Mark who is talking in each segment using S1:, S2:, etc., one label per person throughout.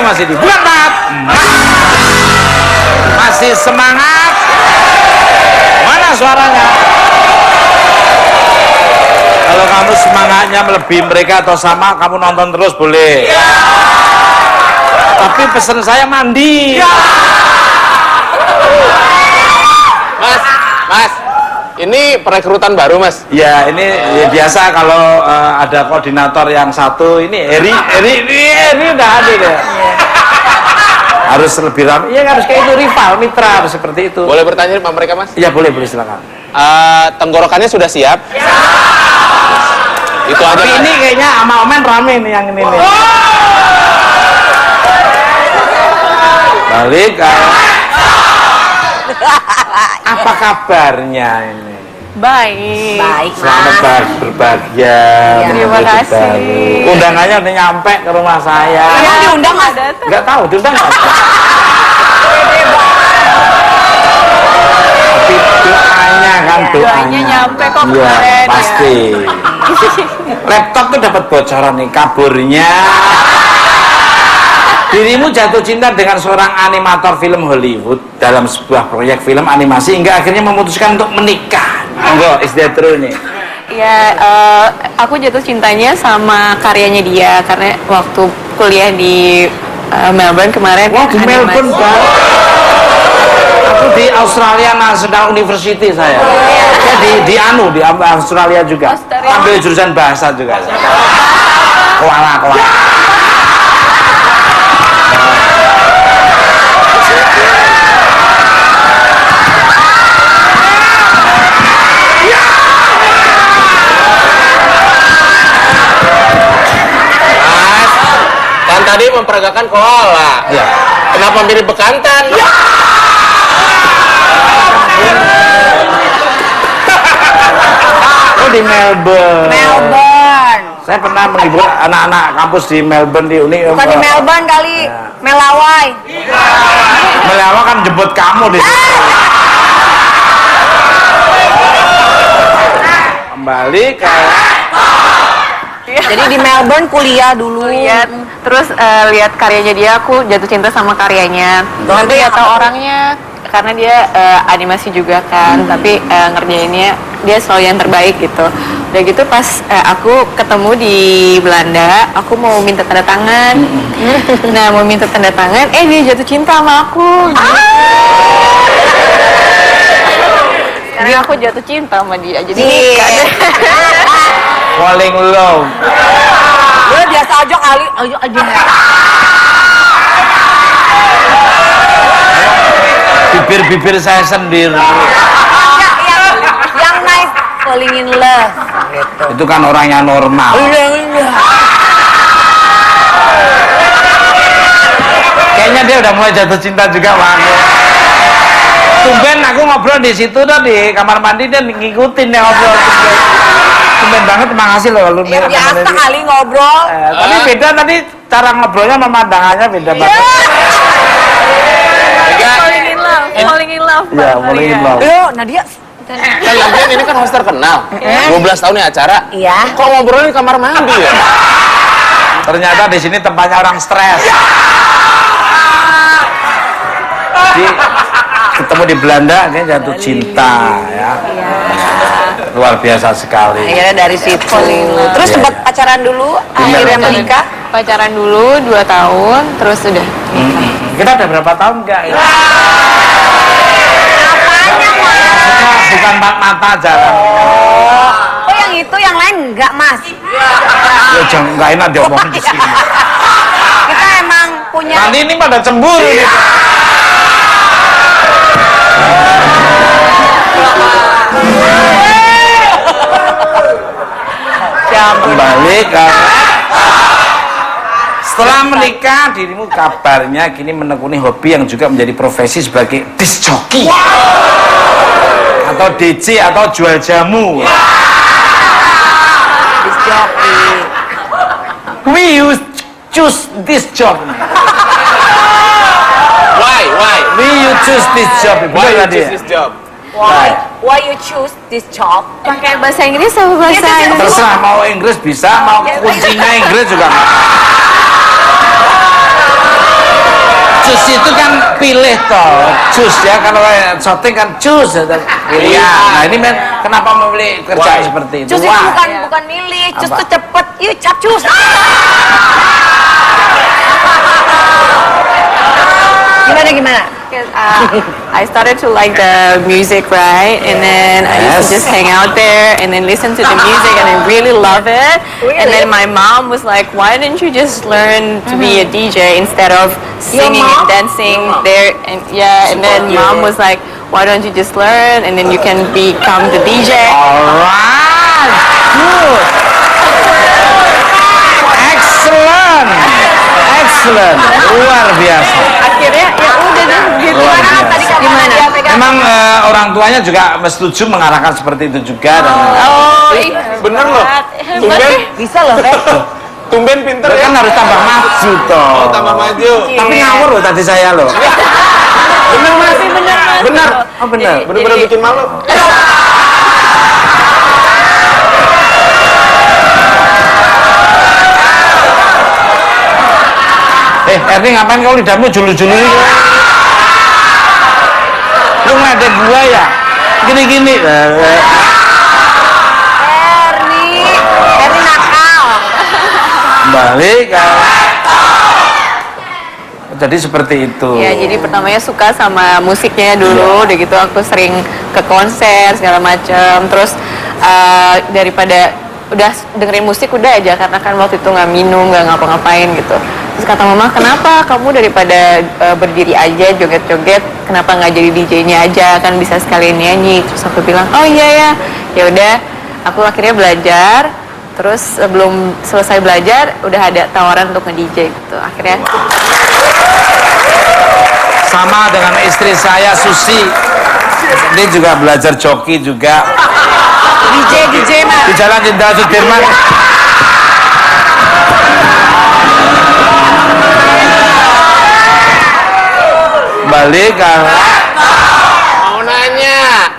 S1: Mas Didi? Bukan Pak. Masih semangat? Mana suaranya? Kalau kamu semangatnya melebihi mereka atau sama, kamu nonton terus boleh. Tapi pesan saya mandi.
S2: Mas, ini perekrutan baru Mas?
S1: Ya, ini ya biasa kalau ada koordinator yang satu, ini Eri udah ada ya. Harus lebih ramai, ya harus kayak itu, rival, mitra, harus seperti itu.
S2: Boleh bertanya sama mereka Mas?
S1: Iya boleh silakan.
S2: Tenggorokannya sudah siap? Itu aja.
S1: Tapi ini kayaknya sama Omen rame nih yang ini nih. Balik. Apa kabarnya ini?
S3: Baik.
S1: Selamat berbahagia.
S3: Terima kasih.
S1: Undangannya udah nyampe ke rumah saya.
S3: Emang diundang Mas?
S1: Nggak tahu, diundang nggak? Tapi doanya kan,
S3: Doanya nyampe kok
S1: Iya,
S3: kemarin.
S1: pasti. Laptop tuh dapat bocoran nih, kaburnya. Dirimu jatuh cinta dengan seorang animator film Hollywood dalam sebuah proyek film animasi hingga akhirnya memutuskan untuk menikah. Enggak, is that true nih?
S3: Ya, aku jatuh cintanya sama karyanya dia karena waktu kuliah di Melbourne kemarin.
S1: Wah, di
S3: animasi.
S1: Melbourne kan? Aku di Australia National University saya. Di Australia juga.
S3: Australia.
S1: Ambil jurusan bahasa juga. Koala.
S2: Tadi memperagakan koala.
S1: Ya.
S2: Kenapa mirip bekantan? Ya.
S1: Oh, di Melbourne. Saya pernah menghibur anak-anak kampus di Melbourne di Uni.
S4: Bukan di Melbourne kali, Melawai.
S1: Melawai kan jemput kamu di situ. Kembali ke
S4: Jadi di Melbourne kuliah dulu.
S3: Terus lihat karyanya dia, aku jatuh cinta sama karyanya. Tapi nggak tahu orangnya karena dia animasi juga kan, tapi ngerjainnya dia selalu yang terbaik gitu. Udah gitu pas aku ketemu di Belanda, aku mau minta tanda tangan. Nah, mau minta tanda tangan, dia jatuh cinta sama aku. Sekarang aku jatuh cinta sama dia. Jadi
S1: falling love.
S4: Ya biasa aja kali, ayo aja.
S1: Bibir saya sendiri.
S4: Yang nice falling in love gitu.
S1: Itu kan orangnya normal. Kayaknya dia udah mulai jatuh cinta juga sama aku. Tumben aku ngobrol di situ tuh di kamar mandi, dia ngikutin ya ngobrol. Tumben banget, makasih loh lu.
S4: Ya biasa kali ngobrol.
S1: Tapi beda tadi cara ngobrolnya, pemandangannya beda banget.
S3: falling in love.
S1: Ya, falling in love.
S4: Yo, Nadia.
S2: Lagian ini kan host terkenal. 12 tahun ya acara.
S4: Iya.
S2: Kok ngobrolnya di kamar mandi ya?
S1: Ternyata di sini tempatnya orang stres. Ketemu di Belanda, dia jatuh cinta ya. Luar biasa sekali.
S4: Akhirnya dari situ. Terus
S1: Iya,
S4: sempat
S1: iya.
S4: pacaran dulu, akhirnya menikah.
S3: Pacaran dulu 2 tahun, terus udah.
S1: Kita udah berapa tahun enggak ya?
S4: Apanya, Mas?
S1: Maksudnya bukan empat mata aja kan?
S4: Oh, yang itu, yang lain enggak, Mas?
S1: Ya jangan, nggak enak diomongin di sini.
S4: Kita emang punya.
S1: Nanti ini pada cemburu nih. Kembali ke setelah menikah, dirimu kabarnya kini menekuni hobi yang juga menjadi profesi sebagai disc jockey atau DJ atau jual jamu.
S4: Disc jockey.
S1: We use choose this job.
S2: Why?
S1: We you choose this job.
S2: Why you
S1: Betul
S2: choose this job?
S4: Why you choose this job?
S3: Pakai bahasa Inggris atau bahasa Indonesia?
S1: Terserah, mau Inggris bisa, mau kuncinya Inggris juga. Cus itu kan pilih toh, cus ya, kalau shooting kan cus pilih. Nah ini men, kenapa memilih kerjaan seperti itu?
S4: Cus itu bukan milih, cus tuh cepet, yuk capcus. Gimana?
S3: I started to like the music, right? And then I used to just hang out there and then listen to the music and I really love it. And then my mom was like, why didn't you just learn to be a DJ instead of singing and dancing there? And and then mom was like, why don't you just learn and then you can become the DJ.
S1: Alright, good. Excellent, luar biasa.
S3: Akhirnya ya udah deh gitu. Gimana?
S1: Memang orang tuanya juga setuju mengarahkan seperti itu juga. Dan
S2: Bener loh. Tumben
S4: Bisa loh, Rek.
S2: tumben pinter ya.
S1: kan harus tambah maju toh.
S2: Oh, tambah maju.
S1: Tapi ngawur loh tadi saya loh.
S2: Bener Mas.
S1: Benar. Oh benar.
S2: Bener-bener bikin malu.
S1: Erni ngapain kau lidahmu julu-julu ini? Lu ngeledek gua ya? Gini-gini.
S4: Erni nakal.
S1: Balik. Jadi seperti itu.
S3: Ya, jadi pertamanya suka sama musiknya dulu, udah gitu aku sering ke konser segala macam. Terus daripada udah dengerin musik udah aja, karena kan waktu itu nggak minum, nggak ngapa-ngapain gitu. Terus kata mama, kenapa kamu daripada berdiri aja joget-joget, kenapa nggak jadi DJ-nya aja, kan bisa sekalian nyanyi. Terus aku bilang, oh iya ya udah. Aku akhirnya belajar. Terus sebelum selesai belajar udah ada tawaran untuk nge-DJ gitu. Akhirnya
S1: Sama dengan istri saya Susi. Dia juga belajar joki juga.
S4: DJ mah.
S1: Di Jalan Jenderal Sudirman. Balik kan.
S2: Mau nanya.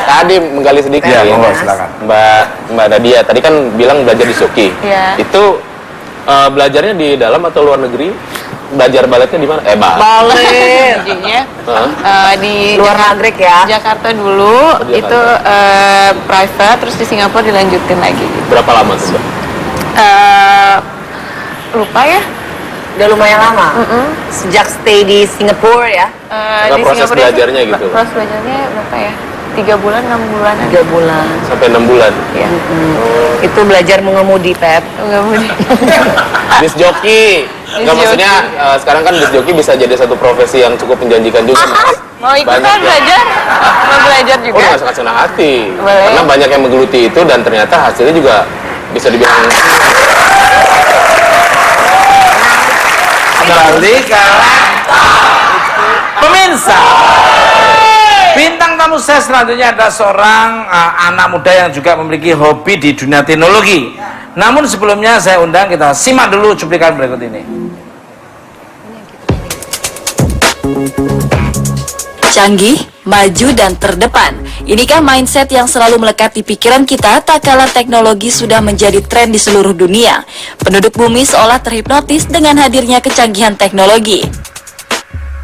S2: Tadi menggali sedikit
S1: Ya,
S2: ya.
S1: monggo, silakan.
S2: Mbak Nadia tadi kan bilang belajar di Suki.
S3: Iya.
S2: Itu belajarnya di dalam atau luar negeri? Belajar baletnya di mana?
S4: Balet.
S3: DJ-nya di
S4: Luar negeri ya.
S3: Jakarta dulu,
S2: Jakarta.
S3: itu private, terus di Singapura dilanjutin lagi gitu.
S2: Berapa lama tuh, Mbak?
S3: Lupa ya.
S4: Udah lumayan lama. Sejak stay di Singapura ya.
S2: Nggak
S3: Di
S2: proses
S3: Singapura
S2: belajarnya gitu?
S3: Proses belajarnya berapa ya? 3 bulan, 6 bulan.
S4: 3 bulan.
S2: Sampai 6 bulan.
S3: Ya.
S4: Itu belajar mengemudi, Pep.
S3: Enggak mudah.
S2: Disc joki. Nggak, maksudnya sekarang kan disc joki bisa jadi satu profesi yang cukup menjanjikan juga, Mas.
S3: Mau ikutan
S2: Banyak yang-
S3: belajar? Mau belajar
S2: Oh,
S3: juga?
S2: dengan sangat senang hati.
S3: Boleh.
S2: Karena banyak yang menggeluti itu dan ternyata hasilnya juga bisa dibilang
S1: Balik kan. Pemirsa, bintang tamu saya selanjutnya ada seorang anak muda yang juga memiliki hobi di dunia teknologi. Namun sebelumnya saya undang, kita simak dulu cuplikan berikut ini.
S5: Canggih, maju, dan terdepan. Inikah mindset yang selalu melekat di pikiran kita tak kala teknologi sudah menjadi tren di seluruh dunia. Penduduk bumi seolah terhipnotis dengan hadirnya kecanggihan teknologi.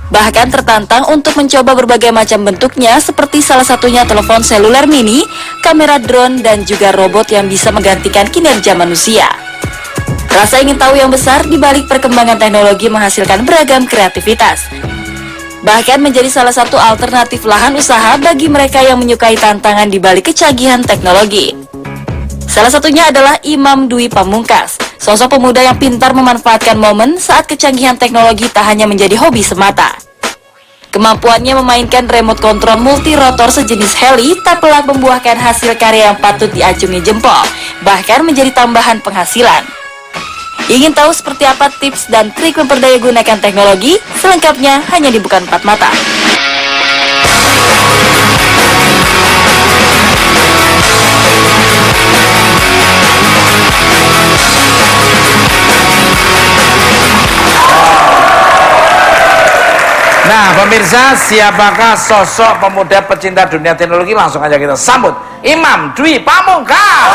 S5: Bahkan tertantang untuk mencoba berbagai macam bentuknya seperti salah satunya telepon seluler mini, kamera drone, dan juga robot yang bisa menggantikan kinerja manusia. Rasa ingin tahu yang besar di balik perkembangan teknologi menghasilkan beragam kreativitas. Bahkan menjadi salah satu alternatif lahan usaha bagi mereka yang menyukai tantangan di balik kecanggihan teknologi. Salah satunya adalah Imam Dwi Pamungkas, sosok pemuda yang pintar memanfaatkan momen saat kecanggihan teknologi tak hanya menjadi hobi semata. Kemampuannya memainkan remote control multi-rotor sejenis heli tak pelak membuahkan hasil karya yang patut diacungi jempol, bahkan menjadi tambahan penghasilan. Ingin tahu seperti apa tips dan trik memperdaya gunakan teknologi? Selengkapnya hanya di Bukan Empat Mata.
S1: Nah pemirsa, siapakah sosok pemuda pecinta dunia teknologi? Langsung aja kita sambut Imam Dwi Pamungkas.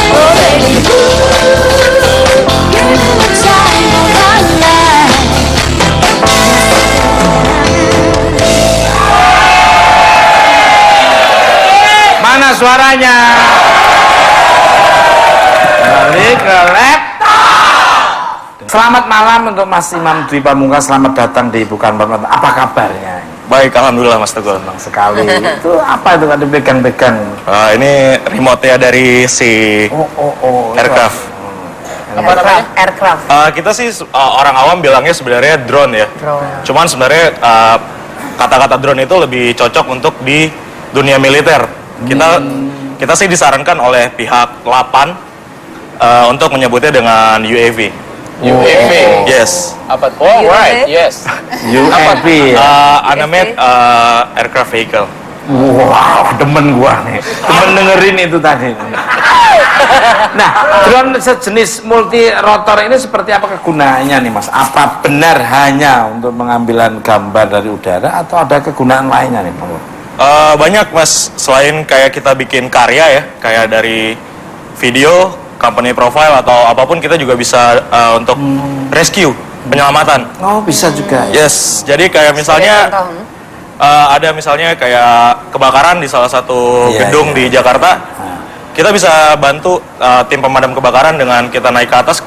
S5: Oh baby, ooh, you're the time of our life.
S1: Mana suaranya? Balik ke laptop. Selamat malam untuk Mas Imam Dwi Pamungkas. Selamat datang di Bukan Permata. Apa kabarnya?
S6: Baik, alhamdulillah Mas Teguh.
S1: Senang sekali. Itu apa itu ada pegang-pegang?
S6: Ini remote-nya dari si aircraft.
S2: Apa namanya?
S4: Aircraft.
S6: Kita sih orang awam bilangnya sebenarnya drone ya. Cuman sebenarnya kata-kata drone itu lebih cocok untuk di dunia militer. Kita sih disarankan oleh pihak Lapan untuk menyebutnya dengan UAV.
S2: UAV.
S6: Yes.
S2: Apa? Oh, right. Yes.
S1: UAV.
S6: Unmanned aircraft vehicle.
S1: Wow, demen gua nih. Demen dengerin itu tadi. Nah, drone sejenis multi rotor ini seperti apa kegunaannya nih Mas? Apa benar hanya untuk pengambilan gambar dari udara atau ada kegunaan lainnya nih Bang?
S6: Banyak Mas, selain kayak kita bikin karya ya, kayak dari video, company profile atau apapun, kita juga bisa untuk rescue, penyelamatan.
S1: Oh, bisa juga ya?
S6: Yes, jadi kayak misalnya ada misalnya kayak kebakaran di salah satu gedung di Jakarta, kita bisa bantu tim pemadam kebakaran dengan kita naik ke atas,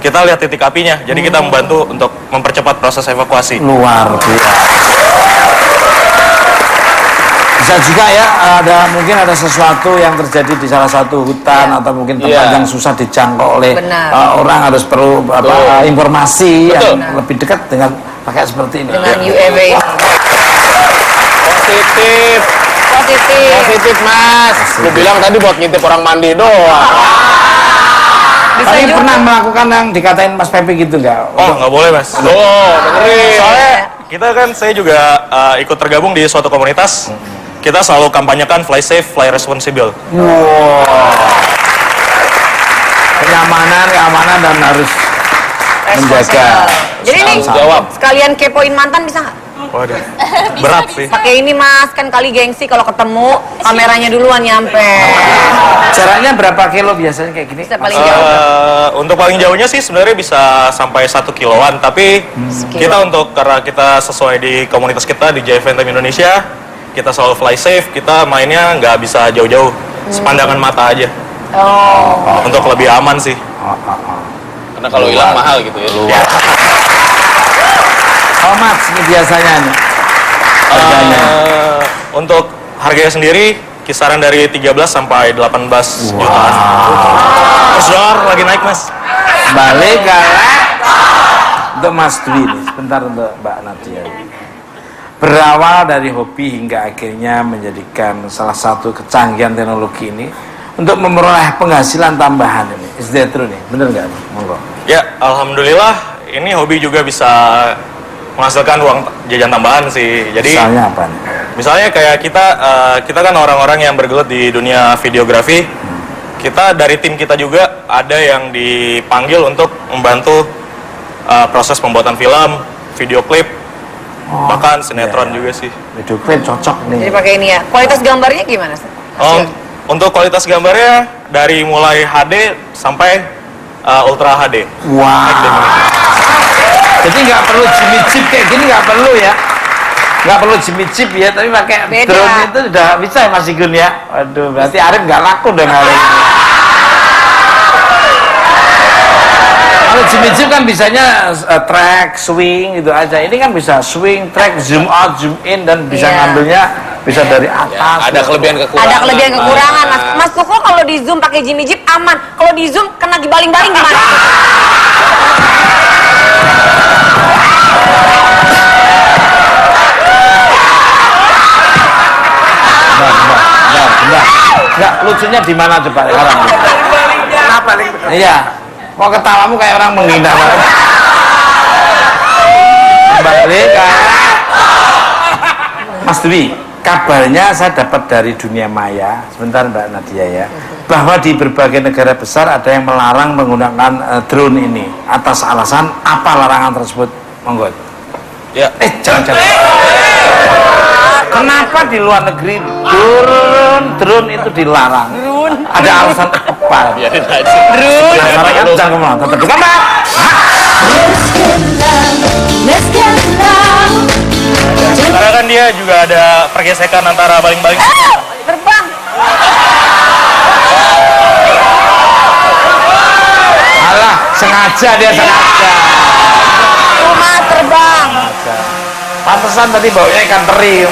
S6: kita lihat titik apinya, jadi kita membantu untuk mempercepat proses evakuasi.
S1: Luar biasa. Bisa juga ya, mungkin ada sesuatu yang terjadi di salah satu hutan atau mungkin tempat yang susah dijangkau oleh orang, harus perlu informasi yang lebih dekat dengan pakai seperti ini.
S4: Dengan UAV ini.
S2: Positif Mas. Lu bilang tadi buat ngintip orang mandi doang.
S1: Tapi pernah melakukan yang dikatain Mas Pepe gitu nggak?
S6: Oh, nggak boleh Mas.
S2: Dengerin.
S6: Soalnya saya juga ikut tergabung di suatu komunitas. Kita selalu kampanyekan fly safe, fly responsible.
S1: Wow. Keamanan dan harus menjaga.
S4: Jadi nih,
S2: jawab.
S4: sekalian kepoin mantan bisa nggak?
S6: Waduh, berat sih.
S4: Pakai ini Mas, kan kali gengsi kalau ketemu kameranya duluan nyampe.
S1: Jaraknya berapa kilo biasanya kayak gini?
S4: Bisa paling jauh.
S6: Untuk paling jauhnya sih sebenarnya bisa sampai 1 kiloan, tapi kita karena kita sesuai di komunitas kita di JFN Team Indonesia, kita selalu fly safe, kita mainnya nggak bisa jauh-jauh, sepandangan mata aja. Untuk lebih aman sih.
S2: Karena kalau hilang mahal gitu ya.
S1: How much ini biasanya nih? Harganya?
S6: Untuk harganya sendiri kisaran dari 13 sampai 18 jutaan. Terus dolar lagi naik Mas.
S1: Balik ke untuk Mas Dwi nih, sebentar untuk Mbak Nadia. Berawal dari hobi hingga akhirnya menjadikan salah satu kecanggihan teknologi ini untuk memperoleh penghasilan tambahan ini. Is that true nih? Bener nggak nih? Monggo.
S6: Ya, alhamdulillah ini hobi juga bisa menghasilkan uang jajan tambahan sih. Jadi
S1: Misalnya apa nih?
S6: misalnya kayak kita kan orang-orang yang bergelut di dunia videografi. Kita dari tim kita juga ada yang dipanggil untuk membantu proses pembuatan film, video klip, bahkan sinetron juga sih.
S1: Video klip cocok nih.
S4: Jadi pakai ini ya. Kualitas gambarnya gimana sih?
S6: Untuk kualitas gambarnya dari mulai HD sampai Ultra HD.
S1: Wow. Jadi nggak perlu Jimmy Jeep kayak gini, nggak perlu ya. Nggak perlu Jimmy Jeep ya, tapi pakai drone itu udah bisa ya Mas Igun ya. Waduh, berarti Arif nggak laku dong kali ini. Kalau Jimmy Jeep kan bisanya track, swing gitu aja. Ini kan bisa swing, track, zoom out, zoom in, dan bisa ngambilnya bisa dari atas.
S2: Ada kelebihan kekurangan.
S4: Ada kelebihan kekurangan Mas. Mas Tuko kalau di zoom pakai Jimmy Jeep aman. Kalau di zoom kena dibaling-baling gimana?
S1: Enggak, lucunya di mana coba sekarang? Kenapa nih? Iya. Kok ketawamu kayak orang menghina banget. Balik Mas Dwi, kabarnya saya dapat dari dunia maya, sebentar Mbak Nadia ya, bahwa di berbagai negara besar ada yang melarang menggunakan drone ini. Atas alasan apa larangan tersebut? Monggo.
S6: Ya.
S1: Jangan. Kenapa di luar negeri drone itu dilarang? Ada alasan apa apa-apa.
S2: Biarin aja.
S1: Penasaran kan jangan ngomong. Tetap bukan Pak.
S6: Karena kan dia juga ada pergesekan antara baling-baling.
S4: Terbang.
S1: Alah, sengaja dia sengaja.
S4: Rumah terbang.
S1: Pantesan tadi baunya ikan teri.